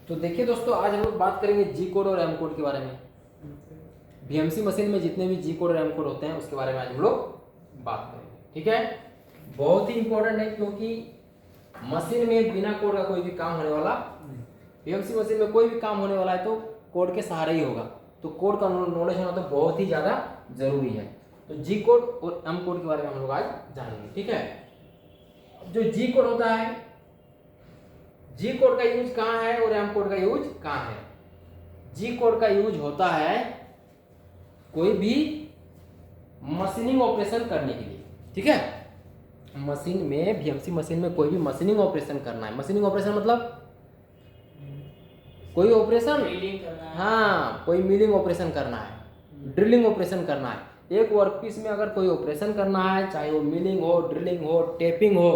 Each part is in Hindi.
तो देखिए दोस्तों, आज हम लोग बात करेंगे जी कोड और एम कोड के बारे में। बीएमसी मशीन में जितने भी जी कोड और एम कोड होते हैं उसके बारे में आज हम लोग बात करेंगे। ठीक है, बहुत ही इंपॉर्टेंट है क्योंकि मशीन में बिना कोड का कोई भी काम होने वाला, बीएमसी मशीन में कोई भी काम होने वाला है तो कोड के सहारे ही होगा। तो कोड का नॉलेज होना तो बहुत ही ज़्यादा जरूरी है। तो जी कोड और एम कोड के बारे में हम लोग आज जानेंगे। ठीक है, जो जी कोड होता है, जी कोड का यूज कहाँ है और एम कोड का यूज कहाँ है। जी कोड का यूज होता है कोई भी मशीनिंग ऑपरेशन करने के लिए। ठीक है, मशीन में, बीएमसी मशीन में कोई भी मशीनिंग ऑपरेशन करना है। मशीनिंग ऑपरेशन मतलब कोई ऑपरेशन, हाँ, कोई मिलिंग ऑपरेशन करना है, ड्रिलिंग ऑपरेशन करना है। एक वर्कपीस में अगर कोई ऑपरेशन करना है, चाहे वो मिलिंग हो, ड्रिलिंग हो, टेपिंग हो,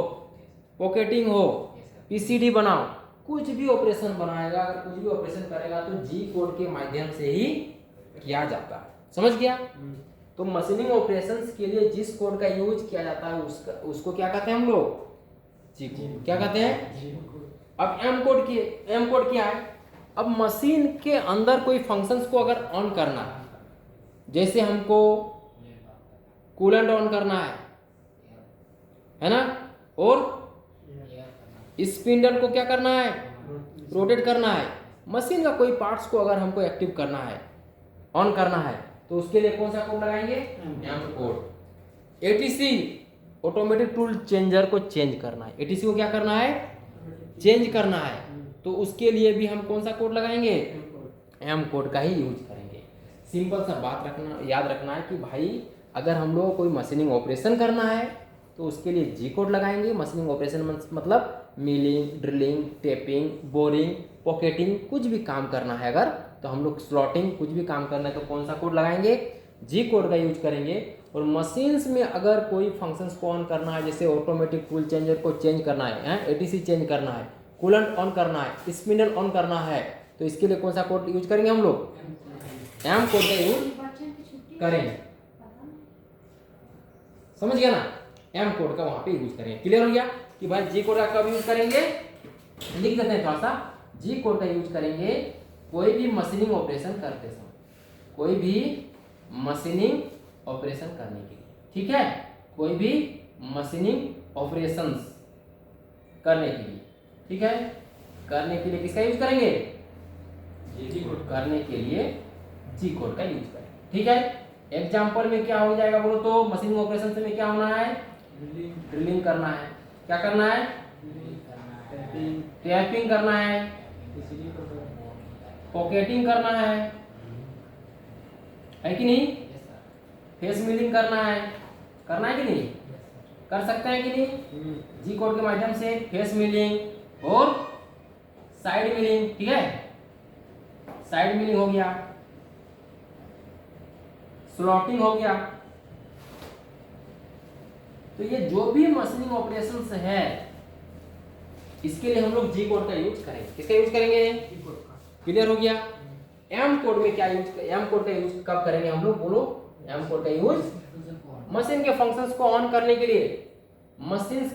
पॉकेटिंग हो, पीसीडी बनाओ, कुछ भी ऑपरेशन बनाएगा, अगर कुछ भी ऑपरेशन करेगा तो जी कोड के माध्यम से ही किया जाता है। समझ गया? तो मशीनिंग ऑपरेशंस के लिए जिस कोड का यूज किया जाता है उसको क्या कहते हैं हम लोग? जी कोड। क्या कहते हैं? अब एम कोड क्या है? अब मशीन के अंदर कोई फंक्शंस को अगर ऑन करना है, जैसे हमको कूलेंट ऑन करना है ना, और स्पिंडल को क्या करना है? रोटेट करना है। मशीन का कोई पार्ट्स को अगर हमको एक्टिव करना है, ऑन करना है, तो उसके लिए कौन सा कोड लगाएंगे? M code. ATC, automatic tool changer को चेंज करना है। एटीसी को क्या करना है? चेंज करना है, तो उसके लिए भी हम कौन सा कोड लगाएंगे? एम कोड का ही यूज करेंगे। सिंपल सा बात रखना, याद रखना है कि भाई अगर हम लोग कोई मशीनिंग ऑपरेशन करना है तो उसके लिए जी कोड लगाएंगे। मशीनिंग ऑपरेशन मतलब milling, drilling, tapping, boring, pocketing, कुछ भी काम करना है अगर, तो हम लोग स्लॉटिंग, कुछ भी काम करना है तो कौन सा कोड लगाएंगे? जी कोड का यूज करेंगे। और मशीन्स में अगर कोई फंक्शंस को ऑन करना है, जैसे ऑटोमेटिक टूल चेंजर को चेंज करना है, एटीसी चेंज करना है, कूलेंट ऑन करना है, स्पिंडल ऑन करना है, तो इसके लिए कौन सा कोड यूज करेंगे हम लोग? एम कोड का यूज करेंगे। समझ गया ना? एम कोड का वहां पे यूज करेंगे। क्लियर हो गया कि भाई जी कोड का कब यूज करेंगे? लिख देते हैं थोड़ा सा। जी कोड का यूज करेंगे कोई भी मशीनिंग ऑपरेशन करते समय, कोई भी मशीनिंग ऑपरेशन करने के लिए। ठीक है, कोई भी मशीनिंग ऑपरेशंस करने के लिए। ठीक है, करने के लिए किसका यूज करेंगे? जी कोड। करने के लिए जी कोड का यूज करेंगे। ठीक है, एग्जाम्पल में क्या हो जाएगा बोलो तो? मशीनिंग ऑपरेशन में क्या होना है? ड्रिलिंग करना है। क्या करना है? टैपिंग करना है, पॉकेटिंग करना है कि नहीं? फेस मिलिंग करना है कि नहीं? कर सकते हैं कि नहीं? जी कोड के माध्यम से फेस मिलिंग और साइड मिलिंग। ठीक है, साइड मिलिंग हो गया, स्लॉटिंग हो गया। तो ये जो भी मशीनिंग ऑपरेशंस है इसके लिए हम लोग जी कोड का यूज करेंगे। किसका यूज करेंगे? जी कोड का। क्लियर हो गया? एम कोड में क्या यूज, एम कोड का यूज कब करेंगे हम लोग बोलो? एम कोड का यूज मशीन के फंक्शंस को ऑन करने के लिए, मशीन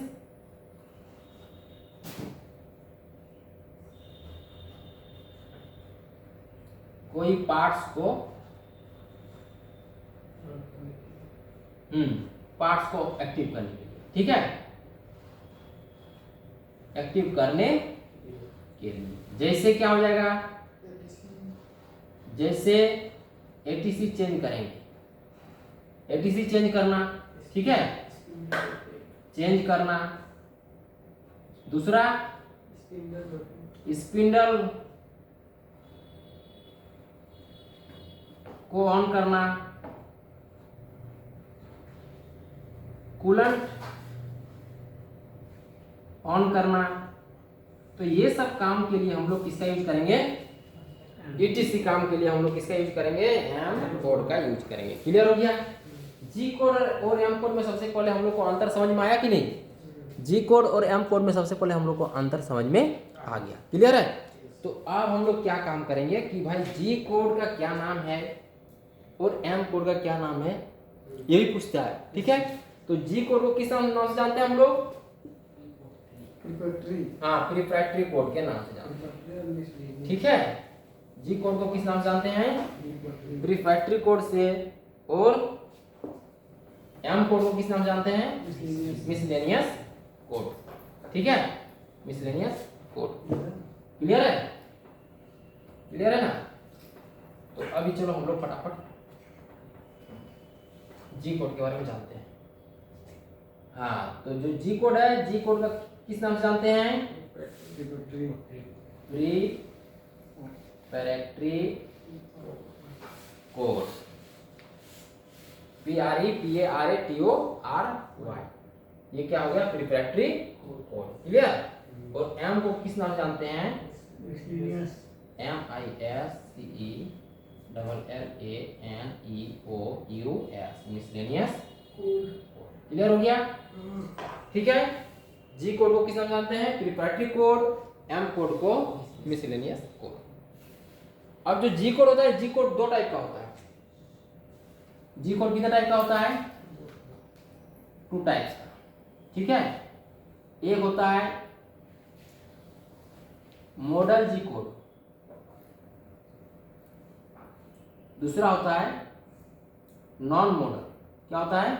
कोई पार्ट्स को एक्टिव करने के लिए। ठीक है, एक्टिव करने के लिए। जैसे क्या हो जाएगा? जैसे एटीसी चेंज करेंगे, एटीसी चेंज करना। ठीक है, चेंज करना। दूसरा स्पिंडल को ऑन करना, कूलेंट ऑन करना। तो ये सब काम के लिए हम लोग किसका यूज करेंगे? ईटीसी काम के लिए हम लोग किसका यूज करेंगे? एम कोड का यूज करेंगे। क्लियर हो गया? जी कोड और एम कोड में सबसे पहले हम लोग को अंतर समझ में आया कि नहीं? जी कोड और एम कोड में सबसे पहले हम लोग को अंतर समझ में आ गया। क्लियर है? तो अब हम लोग क्या काम करेंगे कि भाई जी कोड का क्या नाम है और एम कोड का क्या नाम है, ये भी पूछता है। ठीक है, तो जी कोड को किस नाम से जानते हैं हम लोग? हाँ, प्रीफैक्टरी कोड के नाम से जानते हैं। ठीक है, जी कोड को किस नाम से जानते हैं? प्रीफैक्टरी कोड से। और एम कोड को किस नाम से जानते हैं? Miscellaneous code. ठीक है, मिसलेनियस कोड। क्लियर है? क्लियर है ना? तो अभी चलो हम लोग फटाफट जी कोड के बारे में जानते हैं। हाँ, तो जो जी कोड है, जी कोड का किस नाम से जानते हैं? प्रीफैक्टरी कोड। PREFACTORY। ये क्या हो गया? प्रीफैक्टरी कोड। क्लियर? और एम को किस नाम से जानते हैं? MISCELLANEOUS, miscellaneous code. क्लियर हो गया? ठीक है, जी कोड को किस नाम से जानते हैं? प्रीफैक्टरी कोड। एम कोड को मिसलेनियस कोड। अब जो जी कोड होता है, जी कोड दो टाइप का होता है। जी कोड कितने टाइप का होता है? 2 टाइप्स का। ठीक है, एक होता है मॉडल जी कोड, दूसरा होता है नॉन मॉडल। क्या होता है?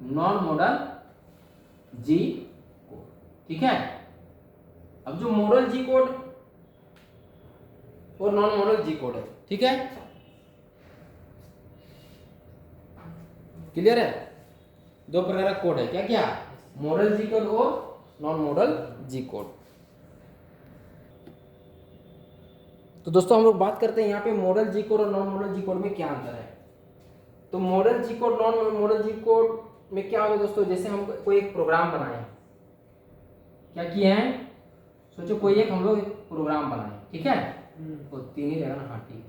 नॉन मॉडल जी कोड। ठीक है, अब जो मॉडल जी कोड और नॉन मॉडल जी कोड है, ठीक है, क्लियर है? दो प्रकार का कोड है। क्या क्या? मॉडल जी कोड और नॉन मॉडल जी कोड। तो दोस्तों हम लोग बात करते हैं यहाँ पे मॉडल जी कोड और नॉन मॉडल जी कोड में क्या अंतर है। तो मॉडल जी कोड, नॉन मॉडल जी कोड में क्या होगा दोस्तों? जैसे हम कोई एक प्रोग्राम बनाए, क्या किए हैं? सोचो कोई एक हम लोग एक प्रोग्राम बनाए, ठीक है? तो 3 ही रहेगा ना? हाँ ठीक है,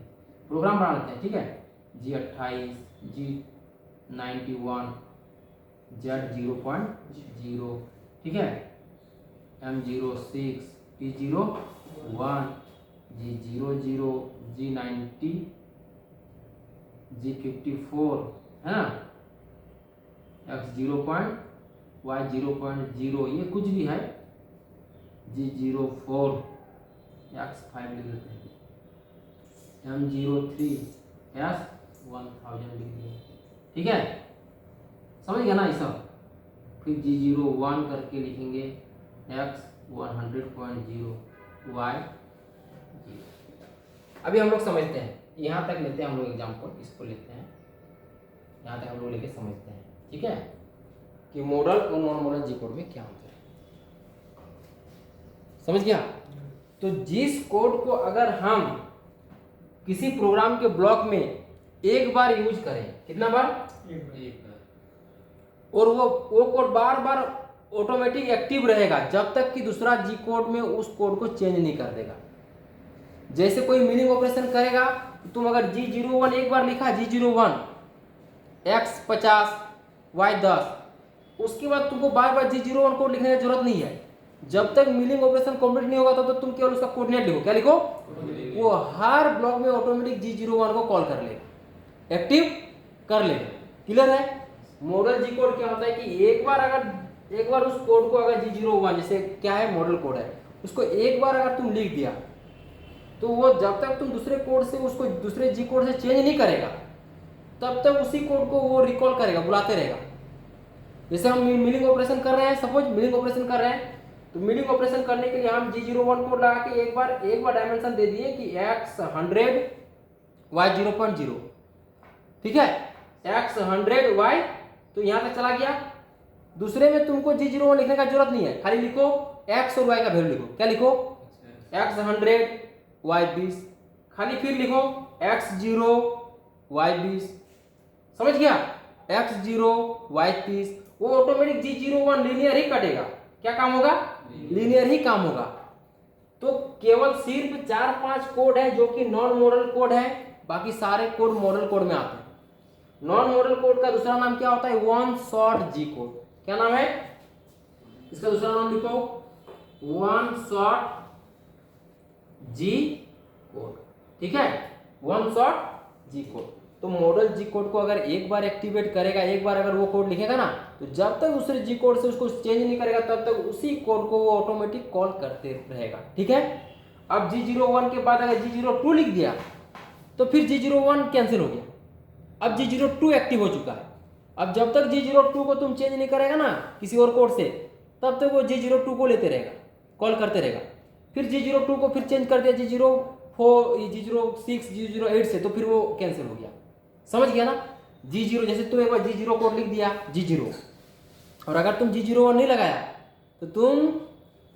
प्रोग्राम बना लेते हैं। ठीक है, G28, G91, Z0.0, ठीक है, M06, T01, G00, G90, G54, है ना, X0. Y0.0, ये कुछ भी है, G04, X5 लिख देते हैं, M03, S1000 लिख दिए। ठीक है, समझ गया ना ये सब? फिर G01 करके लिखेंगे, X100.0, Y0। अभी हम लोग समझते हैं, यहाँ तक लेते हैं हम लोग एग्जाम्पल, इसको लेते हैं, यहाँ तक हम लोग लेके समझते हैं। ठीक है, कि मॉडल और नॉन मॉडल जी कोड में क्या अंतर है। समझ गया? तो जिस कोड को अगर हम किसी प्रोग्राम के ब्लॉक में एक बार यूज करें, कितना बार? एक बार, और वो कोड बार बार ऑटोमेटिक एक्टिव रहेगा जब तक कि दूसरा जी कोड में उस कोड को चेंज नहीं कर देगा। जैसे कोई मीनिंग ऑपरेशन करेगा, तुम अगर G01 एक बार लिखा, G01 X50 Y10, उसके बाद तुमको बार बार G01 कोड लिखने की जरूरत नहीं है। जब तक मीनिंग ऑपरेशन कंप्लीट नहीं होगा तब तक तुम केवल उसका कोऑर्डिनेट लिखो। क्या लिखो? वो हर ब्लॉक में ऑटोमेटिक G01 को कॉल कर लेगा, एक्टिव कर लेगा। क्लियर है? मॉडल जी कोड क्या होता है कि एक बार उस कोड को अगर G01, जैसे क्या है मॉडल कोड है, उसको एक बार अगर तुम लिख दिया तो वो जब तक तुम दूसरे कोड से उसको दूसरे जी कोड से चेंज नहीं करेगा तब तक उसी कोड को वो रिकॉल करेगा, बुलाते रहेगा। जैसे हम मीनिंग ऑपरेशन कर रहे हैं, सपोज मीनिंग ऑपरेशन कर रहे हैं, तो मीनिंग ऑपरेशन करने के लिए हम G01 कोड लगा के एक बार डायमेंशन दे दिए कि X100 Y0.0, ठीक है, X100 Y, तो यहां तक चला गया। दूसरे में तुमको G01 लिखने का जरूरत नहीं है, खाली लिखो X और Y का वैल्यू लिखो। क्या लिखो? X100 Y20, खाली फिर लिखो X0 Y20। समझ गया? X0 Y30, वो ऑटोमेटिक G01 लीनियर ही कटेगा। क्या काम होगा? लीनियर ही काम होगा। तो केवल सिर्फ 4-5 कोड है जो कि नॉन मॉडल कोड है, बाकी सारे कोड मॉडल कोड में आते हैं। नॉन मॉडल कोड का दूसरा नाम क्या होता है? वन शॉट जी कोड। क्या नाम है इसका? दूसरा नाम लिखो वन शॉट जी कोड। ठीक है, वन शॉट जी कोड। तो मॉडल जी कोड को अगर एक बार एक्टिवेट करेगा, एक बार अगर वो कोड लिखेगा ना, तो जब तक दूसरे जी कोड से उसको चेंज नहीं करेगा तब तक उसी कोड को वो ऑटोमेटिक कॉल करते रहेगा। ठीक है। अब G01 के बाद अगर G02 लिख दिया तो फिर G01 कैंसिल हो गया, अब G02 एक्टिव हो चुका है। अब जब तक G02 को तुम चेंज नहीं करेगा ना किसी और कोड से, तब तक वो G02 को लेते रहेगा, कॉल करते रहेगा। फिर G02 को फिर चेंज कर दिया G04, G06, G08 से, तो फिर वो कैंसिल हो गया। समझ गया ना। G0 जैसे तुम एक बार G0 कोड लिख दिया G0, और अगर तुम G01 नहीं लगाया तो तुम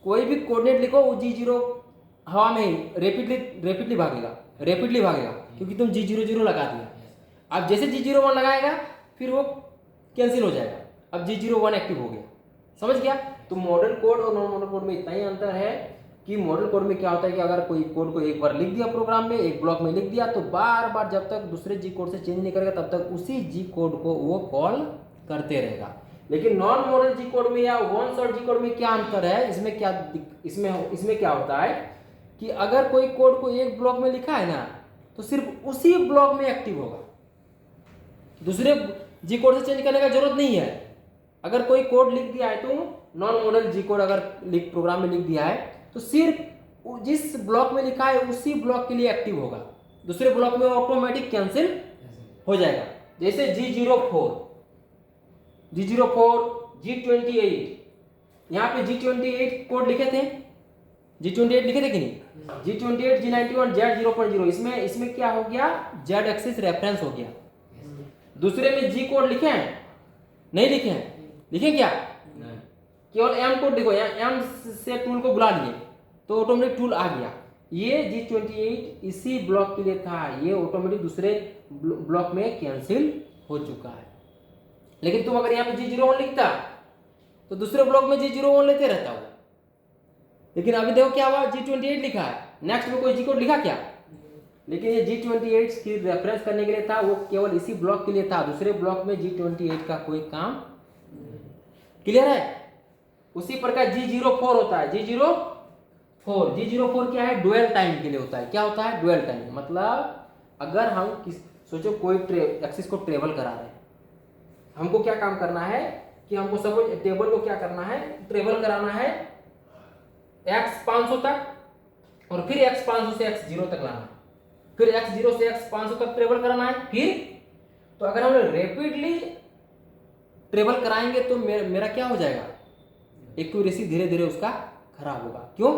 कोई भी कोऑर्डिनेट लिखो वो G0 हवा में ही रेपिडली भागेगा क्योंकि तुम G00 लगा दिया। अब जैसे G01 लगाएगा फिर वो कैंसिल हो जाएगा, अब G01 एक्टिव हो गया। समझ गया। तो मॉडल कोड और नॉन मॉडल कोड में इतना ही अंतर है कि मॉडल कोड में क्या होता है कि अगर कोई कोड को एक बार लिख दिया प्रोग्राम में, एक ब्लॉक में लिख दिया, तो बार बार जब तक दूसरे जी कोड से चेंज नहीं करेगा तब तक उसी जी कोड को वो कॉल करते रहेगा। लेकिन नॉन मॉडल जी कोड में या वन शॉट जी कोड में क्या अंतर है, इसमें क्या होता है कि अगर कोई कोड को एक ब्लॉक में लिखा है ना तो सिर्फ उसी ब्लॉक में एक्टिव होगा, दूसरे जी कोड से चेंज करने का जरूरत नहीं है। अगर कोई कोड लिख दिया है तो नॉन मॉडल जी कोड अगर प्रोग्राम में लिख दिया है तो सिर्फ जिस ब्लॉक में लिखा है उसी ब्लॉक के लिए एक्टिव होगा, दूसरे ब्लॉक में ऑटोमेटिक कैंसिल हो जाएगा। जैसे G04, G28, यहाँ पे G28 कोड लिखे थे, G28 लिखे थे कि नहीं? G28, G91, Z0.0, इसमें क्या हो गया, Z एक्सिस रेफरेंस हो गया। दूसरे में जी कोड लिखे हैं? नहीं लिखे हैं। लिखे क्या? नहीं। केवल एम कोड लिखो, एम से टूल को बुला लिए तो ऑटोमेटिक टूल आ गया। ये G28 इसी ब्लॉक के लिए था, ये ऑटोमेटिक दूसरे ब्लॉक में कैंसिल हो चुका है। लेकिन तुम अगर यहाँ पे G01 लिखता तो दूसरे ब्लॉक में G01 लेते रहता हो। लेकिन अभी देखो क्या हुआ, G28 लिखा है, नेक्स्ट में कोई जी कोड लिखा क्या? लेकिन ये G28 की रेफरेंस करने के लिए था, वो केवल इसी ब्लॉक के लिए था, दूसरे ब्लॉक में G28 का कोई काम। क्लियर है? उसी प्रकार G04 होता है, G04 क्या है, डुअल टाइम के लिए होता है। क्या होता है? Dual time. मतलब अगर हम सोचो कोई एक्सिस को ट्रेवल करा रहे हैं, हमको क्या काम करना है कि हमको सब टेबल को क्या करना है, ट्रेवल कराना है x500 तक और फिर x500 से x0 तक लाना है, फिर x0 से x500 तक ट्रेवल कराना है। फिर तो अगर हम रैपिडली ट्रेवल कराएंगे तो मेरा क्या हो जाएगा, एक्यूरेसी धीरे धीरे उसका खराब होगा। क्यों?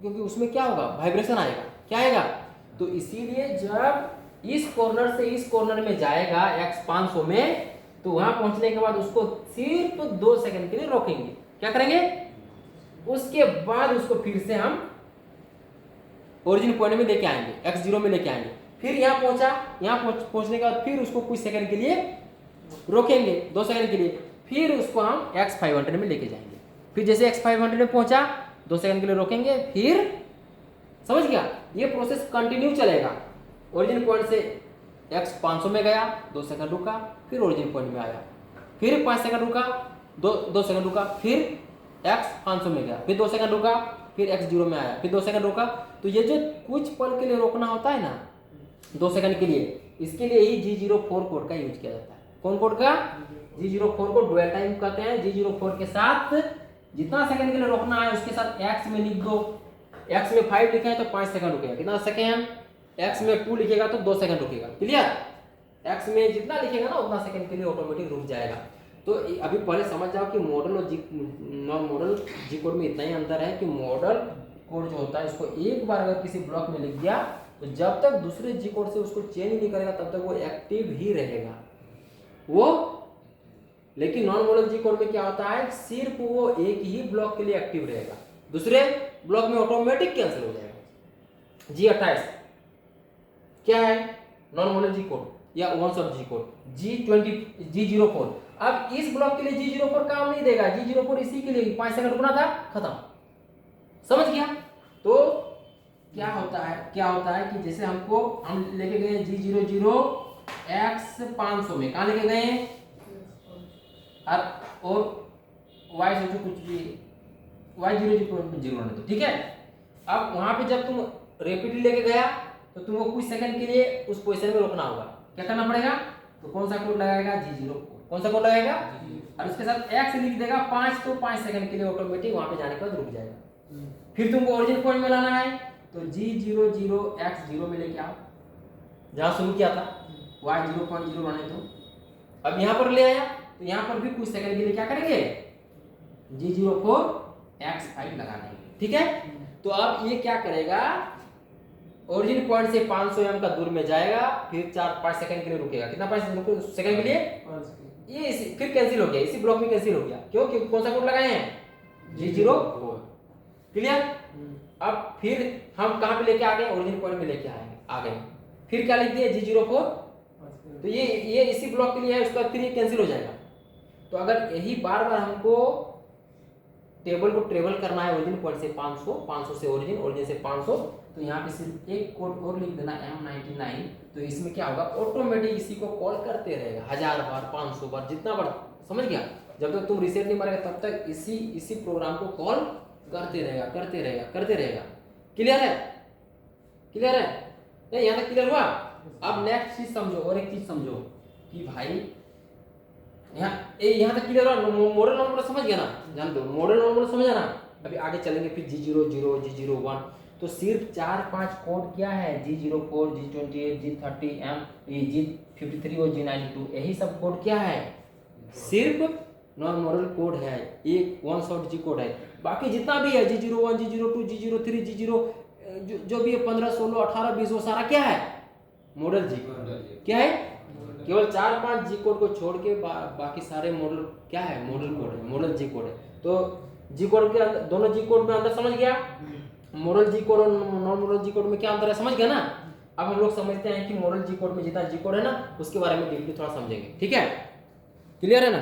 क्योंकि उसमें क्या होगा, वाइब्रेशन आएगा। क्या आएगा? तो इसीलिए जब इस कॉर्नर से इस कॉर्नर में जाएगा x500 में, तो वहां पहुंचने के बाद उसको सिर्फ 2 सेकंड के लिए रोकेंगे। क्या करेंगे? उसके बाद उसको फिर से हम ओरिजिन पॉइंट में लेके आएंगे, x0 में लेके आएंगे। फिर यहाँ पहुंचा, यहाँ पहुंचने के बाद फिर उसको कुछ सेकंड के लिए रोकेंगे, 2 सेकंड के लिए, फिर उसको हम x500 में लेके जाएंगे। फिर जैसे x500 में पहुंचा, 2 सेकंड के लिए रोकेंगे, फिर समझ गया, ये प्रोसेस कंटिन्यू चलेगा। ओरिजिन पॉइंट से x500 में गया, 2 सेकंड रुका, फिर ओरिजिन पॉइंट में आया, फिर 5 सेकंड रुका, 2 सेकंड रुका, फिर x500 में गया, फिर 2 सेकंड रुका, फिर x0 में आया, फिर 2 सेकंड रुका। तो ये जो कुछ पल के लिए रोकना होता है ना, 2 सेकंड के लिए, इसके लिए ही G04 कोड का यूज किया जाता है। कौन कोड का? G04 को डुअल टाइम कहते हैं। G04 के साथ जितना सेकंड के लिए रोकना है उसके साथ x में लिख दो, x में 5 लिखा है तो 5 सेकंड रुकेगा, कितना सेकंड? x में 2 लिखेगा तो 2 सेकंड रुकेगा। क्लियर? x में जितना लिखेगा ना उतना सेकंड के लिए ऑटोमेटिक रुक जाएगा। तो अभी पहले समझ जाओ कि मॉडल और नॉन मॉडल जी कोड में इतना ही अंतर है कि मॉडल कोड जो होता है उसको एक बार अगर किसी ब्लॉक में लिख दिया तो जब तक दूसरे जी कोड से उसको चेंज नहीं करेगा तब तक वो एक्टिव ही रहेगा वो। लेकिन नॉन मॉडल जी कोड में क्या होता है, सिर्फ वो एक ही ब्लॉक के लिए एक्टिव रहेगा, दूसरे ब्लॉक में ऑटोमेटिक कैंसिल हो जाएगा। G28 क्या है? नॉन मॉडल जी कोड या वन शॉट जी कोड। G04 अब इस ब्लॉक के लिए G04 काम नहीं देगा, G04 इसी के लिए 5 सेकंड रुकना था, खत्म। समझ गया? तो क्या होता है कि जैसे हम लेके गए G00 x500 में, कहाँ लेके गए? और y सोचो कुछ भी, y00 तो ठीक है। अब वहां पे जब तुम रैपिडली लेके गया तो तुमको कुछ सेकंड के लिए उस पोजीशन में रोकना होगा, क्या करना पड़ेगा, तो कौन सा कोड लगाएगा, G0 कोड। कौन सा कोड लगाएगा, और उसके साथ x लिख देगा 5, तो 5 सेकंड के लिए ऑटोमेटिक वहां पे जाने के बाद रुक जाएगा। फिर तुमको ओरिजिन पॉइंट में लाना है, तो G00 x0 में लेके आओ, जहां शुरू किया था y0.0 रहने दो। अब यहाँ पर ले आया, तो यहाँ पर भी कुछ सेकंड के लिए क्या करेंगे, G04 x5 लगा देंगे, ठीक है। तो अब ये क्या करेगा, ओरिजिन पॉइंट से 500 एम का दूर में जाएगा, फिर 4-5 सेकंड के लिए रुकेगा। कितना 5 सेकंड के लिए, ये फिर कैंसिल हो गया, इसी ब्लॉक में कैंसिल हो गया। क्यों, क्योंकि कौन सा कोड लगाए हैं, G04। क्लियर। अब फिर हम कहां पे लेके आ गए, ओरिजिन पॉइंट में लेके आ गए। फिर क्या लिख दिए, G04। तो ये इसी ब्लॉक के लिए है, उसका फिर ये कैंसिल हो जाएगा। तो अगर यही बार बार हमको टेबल को ट्रेवल करना है, ओरिजिन पॉइंट से 500 से ओरिजिन, ओरिजिन से 500, तो यहाँ पे सिर्फ एक कोड और लिख देना M99। तो इसमें क्या होगा, ऑटोमेटिक इसी को कॉल करते रहेगा 1000 बार, 500 बार, जितना बार, समझ गया। जब तक तुम रीसेट नहीं मारेगा तब तक इसी प्रोग्राम को कॉल करते रहेगा। क्लियर है, क्लियर है, नहीं यहाँ तक क्लियर हुआ। अब नेक्स्ट चीज समझो, और एक चीज समझो कि भाई यहाँ तक क्लियर हुआ, मॉडल नॉन मॉडल समझ गया ना, जान दो मॉडल नॉन मॉडल समझ ना। अभी आगे चलेंगे, फिर G00, G01, तो सिर्फ 4-5 कोड क्या है, G04, G28, G30, G53 और G92, यही सब कोड क्या है, सिर्फ नॉन मॉडल कोड है, एक 1 शॉट G कोड है। बाकी जितना भी है G01, G02, G03, G0 जो भी है 15, 16, 18, 20, वो सारा क्या है, मॉडल जी। क्या है, केवल 4-5 जी कोड को छोड़ के बाकी सारे मॉडल क्या है, मॉडल कोड है, मॉडल जी कोड है। तो जी कोड के अंदर, दोनों जी कोड में अंदर समझ गया, मॉडल जी कोड और नॉन मॉडल जी कोड में क्या अंतर है, समझ गया ना। अब हम लोग समझते हैं कि मॉडल जी कोड में जितना जी कोड है ना, उसके बारे में डीपली थोड़ा समझेंगे, ठीक है, क्लियर है ना।